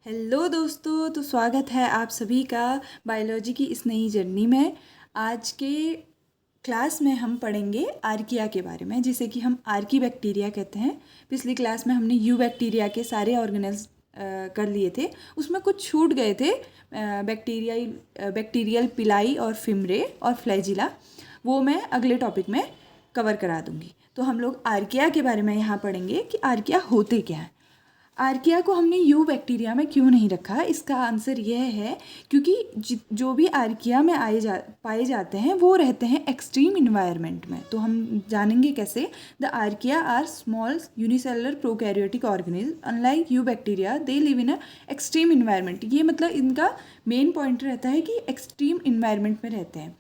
Hello दोस्तों, तो स्वागत है आप सभी का बायोलॉजी की इस नई जर्नी में। आज के क्लास में हम पढ़ेंगे आर्किया के बारे में, जिसे कि हम आर्की बैक्टीरिया कहते हैं। पिछली क्लास में हमने यू बैक्टीरिया के सारे ऑर्गेनेल्स कर लिए थे, उसमें कुछ छूट गए थे। बैक्टीरियल पिलाई और फिमरे और फ्लैजिला, वो मैं अगले टॉपिक में कवर करा दूंगी। तो हम लोग आर्किया के बारे में यहाँ पढ़ेंगे कि आर्किया होते क्या हैं। आर्किया को हमने यू बैक्टीरिया में क्यों नहीं रखा, इसका आंसर यह है क्योंकि जो भी आर्किया में पाए जाते हैं वो रहते हैं एक्सट्रीम इन्वायरमेंट में। तो हम जानेंगे कैसे। The archaea are small unicellular prokaryotic organism unlike you bacteria they live in a extreme environment. ये मतलब इनका मेन पॉइंट रहता है कि एक्सट्रीम इन्वायरमेंट में रहते हैं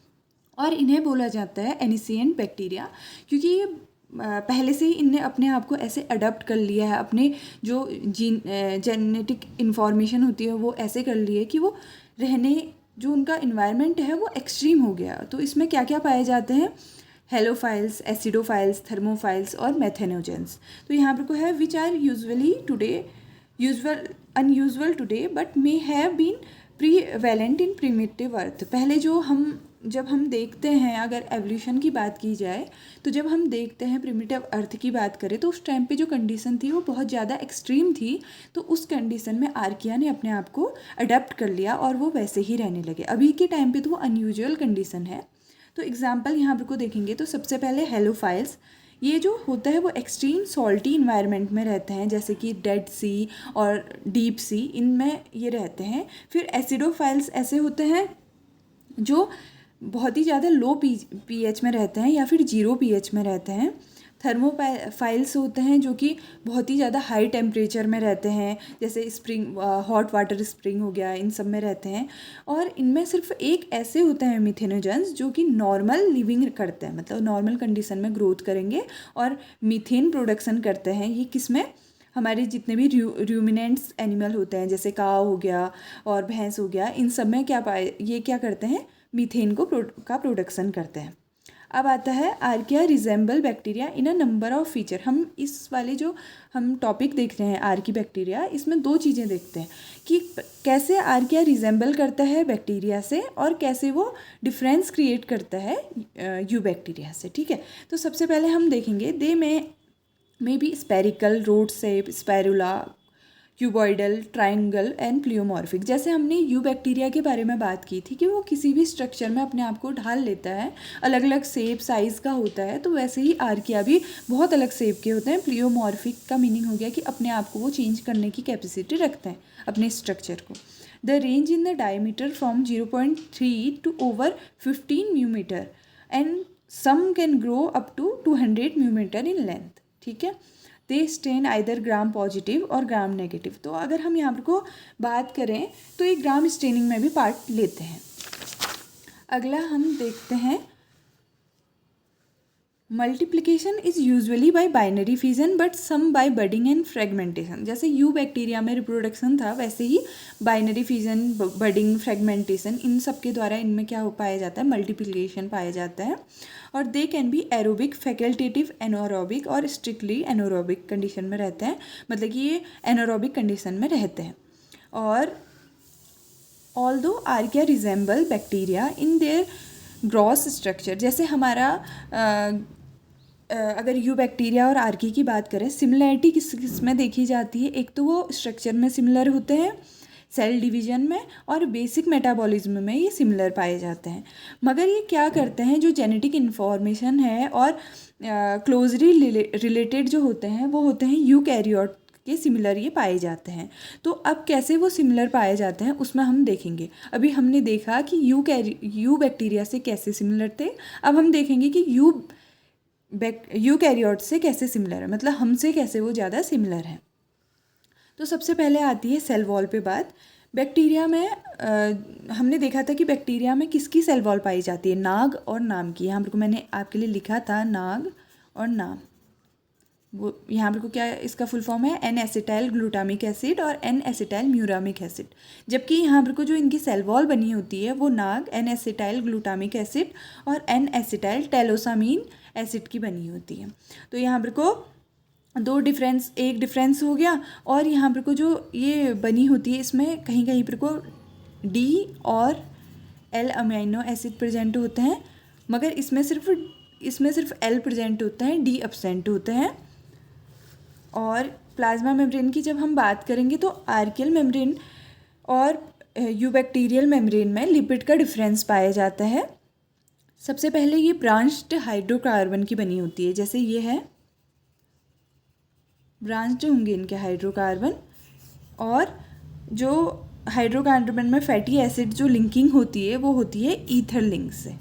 और इन्हें बोला जाता है एनिसिएंट बैक्टीरिया, क्योंकि ये पहले से ही इनने अपने आप को ऐसे अडॉप्ट कर लिया है। अपने जो जेनेटिक इन्फॉर्मेशन होती है वो ऐसे कर ली है कि वो रहने जो उनका इन्वायरमेंट है वो एक्सट्रीम हो गया। तो इसमें क्या क्या पाए जाते हैं? हेलोफाइल्स, एसिडोफाइल्स, थर्मोफाइल्स और मेथेनोजेंस। तो यहाँ पर को है which are unusual today but may have been prevalent in primitive earth. पहले जब हम देखते हैं, अगर एवोल्यूशन की बात की जाए तो जब हम देखते हैं प्रिमिटिव अर्थ की बात करें तो उस टाइम पे जो कंडीशन थी वो बहुत ज़्यादा एक्सट्रीम थी। तो उस कंडीशन में आर्किया ने अपने आप को अडेप्ट कर लिया और वो वैसे ही रहने लगे। अभी के टाइम पे तो वो अनयूजुअल कंडीशन है। तो एग्जाम्पल यहाँ पर को देखेंगे तो सबसे पहले हेलोफाइल्स। ये जो होता है वो एक्सट्रीम सॉल्टी इन्वायरमेंट में रहते हैं, जैसे कि डेड सी और डीप सी, इनमें ये रहते हैं। फिर एसिडोफाइल्स ऐसे होते हैं जो बहुत ही ज़्यादा लो पीएच में रहते हैं या फिर 0 पीएच में रहते हैं। थर्मोफाइल्स होते हैं जो कि बहुत ही ज़्यादा हाई टेम्परेचर में रहते हैं, जैसे स्प्रिंग, हॉट वाटर स्प्रिंग हो गया, इन सब में रहते हैं। और इनमें सिर्फ एक ऐसे होते हैं मिथेनोजेंस जो कि नॉर्मल लिविंग करते हैं, मतलब नॉर्मल कंडीशन में ग्रोथ करेंगे और मीथेन प्रोडक्शन करते हैं। ये किसमें? हमारे जितने भी रूमिनेंट्स एनिमल होते हैं, जैसे काव हो गया और भैंस हो गया, इन सब में ये क्या करते हैं? मीथेन का प्रोडक्शन करते हैं। अब आता है archaea resemble bacteria in a number of feature. हम इस वाले जो हम टॉपिक देख रहे हैं आर्की बैक्टीरिया, इसमें दो चीज़ें देखते हैं कि कैसे आर्किया रिजेंबल करता है बैक्टीरिया से और कैसे वो डिफरेंस क्रिएट करता है यू बैक्टीरिया से। ठीक है, तो सबसे पहले हम देखेंगे they may be spherical, rod shape, spirilla, cuboidal, triangle and pleomorphic. जैसे हमने यू बैक्टीरिया के बारे में बात की थी कि वो किसी भी स्ट्रक्चर में अपने आप को ढाल लेता है, अलग अलग शेप साइज़ का होता है। तो वैसे ही आर्किया भी बहुत अलग शेप के होते हैं। प्लियोमॉर्फिक का मीनिंग हो गया कि अपने आप को वो चेंज करने की कैपेसिटी रखते हैं अपने स्ट्रक्चर को। The range in the diameter from 0.3 to over 15 mu metre and some can grow up to 200 mu metre in length. ठीक है, they stain either Gram positive और ग्राम नेगेटिव। तो अगर हम यहाँ पर को बात करें तो ये ग्राम स्टेनिंग में भी पार्ट लेते हैं। अगला हम देखते हैं multiplication is usually by binary fission but some by budding and fragmentation. जैसे यू बैक्टीरिया में रिप्रोडक्शन था, वैसे ही बाइनरी फिजन, बडिंग, फ्रेगमेंटेशन, इन सब के द्वारा इनमें क्या हो पाया जाता है? मल्टीप्लिकेशन पाया जाता है। और they can be aerobic, facultative, anaerobic और स्ट्रिक्टली एनोरोबिक कंडीशन में रहते हैं, मतलब कि ये एनोरोबिक कंडीशन में रहते हैं। और although archaea resemble bacteria in their gross structure. जैसे हमारा अगर यू बैक्टीरिया और आर्की की बात करें, सिमिलैरिटी किस में देखी जाती है? एक तो वो स्ट्रक्चर में सिमिलर होते हैं, सेल डिवीजन में और बेसिक मेटाबॉलिज्म में ये सिमिलर पाए जाते हैं। मगर ये क्या करते हैं, जो जेनेटिक इन्फॉर्मेशन है और क्लोजली रिलेटेड जो होते हैं वो होते हैं यूकैरियोट के सिमिलर ये पाए जाते हैं। तो अब कैसे वो सिमिलर पाए जाते हैं उसमें हम देखेंगे। अभी हमने देखा कि यू बैक्टीरिया से कैसे सिमिलर थे, अब हम देखेंगे कि यूकैरियोट से कैसे सिमिलर है, मतलब हमसे कैसे वो ज़्यादा सिमिलर है। तो सबसे पहले आती है सेल वॉल पे बात। बैक्टीरिया में हमने देखा था कि बैक्टीरिया में किसकी सेल वॉल पाई जाती है? नाग और नाम की। यहाँ पर को मैंने आपके लिए लिखा था नाग और नाम। वो यहाँ पर को क्या इसका फुल फॉर्म है? एन एसिटाइल ग्लूटामिक एसिड और एन एसिटाइल म्यूरामिक एसिड। जबकि यहाँ पर को जो इनकी सेल वॉल बनी होती है वो नाग, एन एसिटाइल ग्लूटामिक एसिड और एन एसिटाइल टेलोसामीन एसिड की बनी होती है। तो यहाँ पर को एक डिफरेंस हो गया। और यहाँ पर को जो ये बनी होती है इसमें कहीं कहीं पर को डी और एल अमीनो एसिड प्रेजेंट होते हैं, मगर इसमें सिर्फ एल प्रेजेंट होता है, डी एब्सेंट होते हैं। और प्लाज्मा मेम्ब्रेन की जब हम बात करेंगे तो आर्कियल मेम्ब्रेन और यूबैक्टीरियल मेम्ब्रेन में लिपिड का डिफरेंस पाया जाता है। सबसे पहले ये ब्रांच्ड हाइड्रोकार्बन की बनी होती है, जैसे ये है ब्रांच्ड होंगे इनके हाइड्रोकार्बन। और जो हाइड्रोकार्बन में फैटी एसिड जो लिंकिंग होती है वो होती है ईथर लिंक से।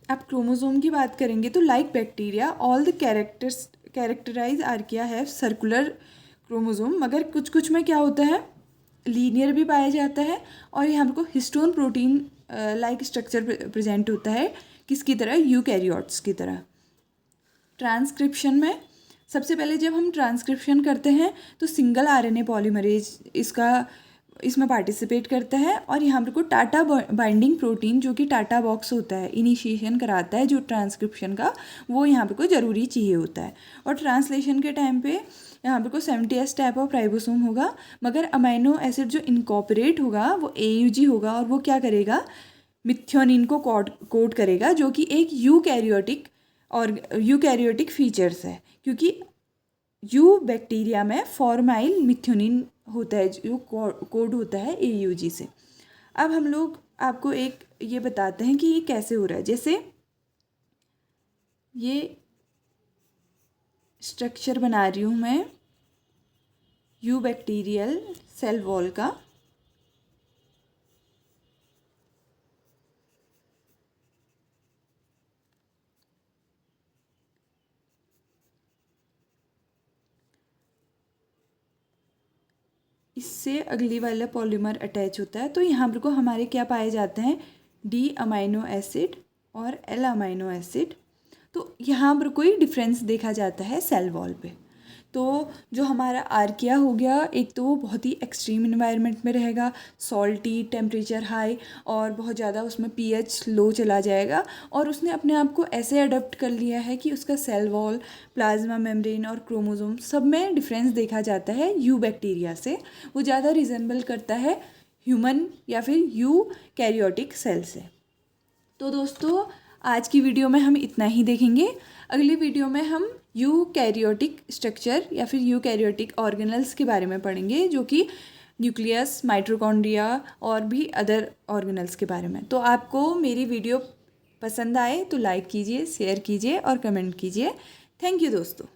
अब क्रोमोसोम की बात करेंगे तो like bacteria all the characterize archaea have circular chromosome, मगर कुछ कुछ में क्या होता है लीनियर भी पाया जाता है। और यहाँ हमको histone protein like structure present होता है, किसकी तरह, यूकैरियोट्स की तरह। ट्रांसक्रिप्शन में सबसे पहले जब हम ट्रांसक्रिप्शन करते हैं तो सिंगल आरएनए पॉलीमरेज इसमें पार्टिसिपेट करता है। और यहाँ पर को टाटा बाइंडिंग प्रोटीन जो कि टाटा बॉक्स होता है इनिशिएशन कराता है जो ट्रांसक्रिप्शन का, वो यहाँ पर को ज़रूरी चाहिए होता है। और ट्रांसलेशन के टाइम पे यहाँ पर को 70S टाइप ऑफ राइबोसोम होगा, मगर अमाइनो एसिड जो इनकॉपरेट होगा वो AUG होगा। और वो क्या करेगा, मिथ्योनिन को कोड करेगा, जो कि एक यूकैरियोटिक फीचर्स है, क्योंकि बैक्टीरिया में फॉर्माइल मिथ्योनिन होता है जो कोड होता है AUG से। अब हम लोग आपको एक ये बताते हैं कि ये कैसे हो रहा है। जैसे ये स्ट्रक्चर बना रही हूँ मैं यूबैक्टीरियल सेल वॉल का। इससे अगली वाला पॉलीमर अटैच होता है, तो यहाँ पर को हमारे क्या पाए जाते हैं, डी अमाइनो एसिड और एल अमाइनो एसिड। तो यहाँ पर कोई डिफरेंस देखा जाता है सेल वॉल पे। तो जो हमारा आर्किया हो गया, एक तो वो बहुत ही एक्सट्रीम इन्वायरमेंट में रहेगा, सॉल्टी, टेम्परेचर हाई और बहुत ज़्यादा उसमें pH लो चला जाएगा। और उसने अपने आप को ऐसे अडॉप्ट कर लिया है कि उसका सेल वॉल, प्लाज्मा मेम्ब्रेन और क्रोमोसोम सब में डिफरेंस देखा जाता है यूबैक्टीरिया से। वो ज़्यादा रिजेंबल करता है ह्यूमन या फिर यूकैरियोटिक सेल से। तो दोस्तों आज की वीडियो में हम इतना ही देखेंगे। अगली वीडियो में हम यूकैरियोटिक स्ट्रक्चर या फिर यूकैरियोटिक ऑर्गेनल्स के बारे में पढ़ेंगे, जो कि न्यूक्लियस, माइटोकॉन्ड्रिया और भी अदर ऑर्गेनल्स के बारे में। तो आपको मेरी वीडियो पसंद आए तो लाइक कीजिए, शेयर कीजिए और कमेंट कीजिए। थैंक यू दोस्तों।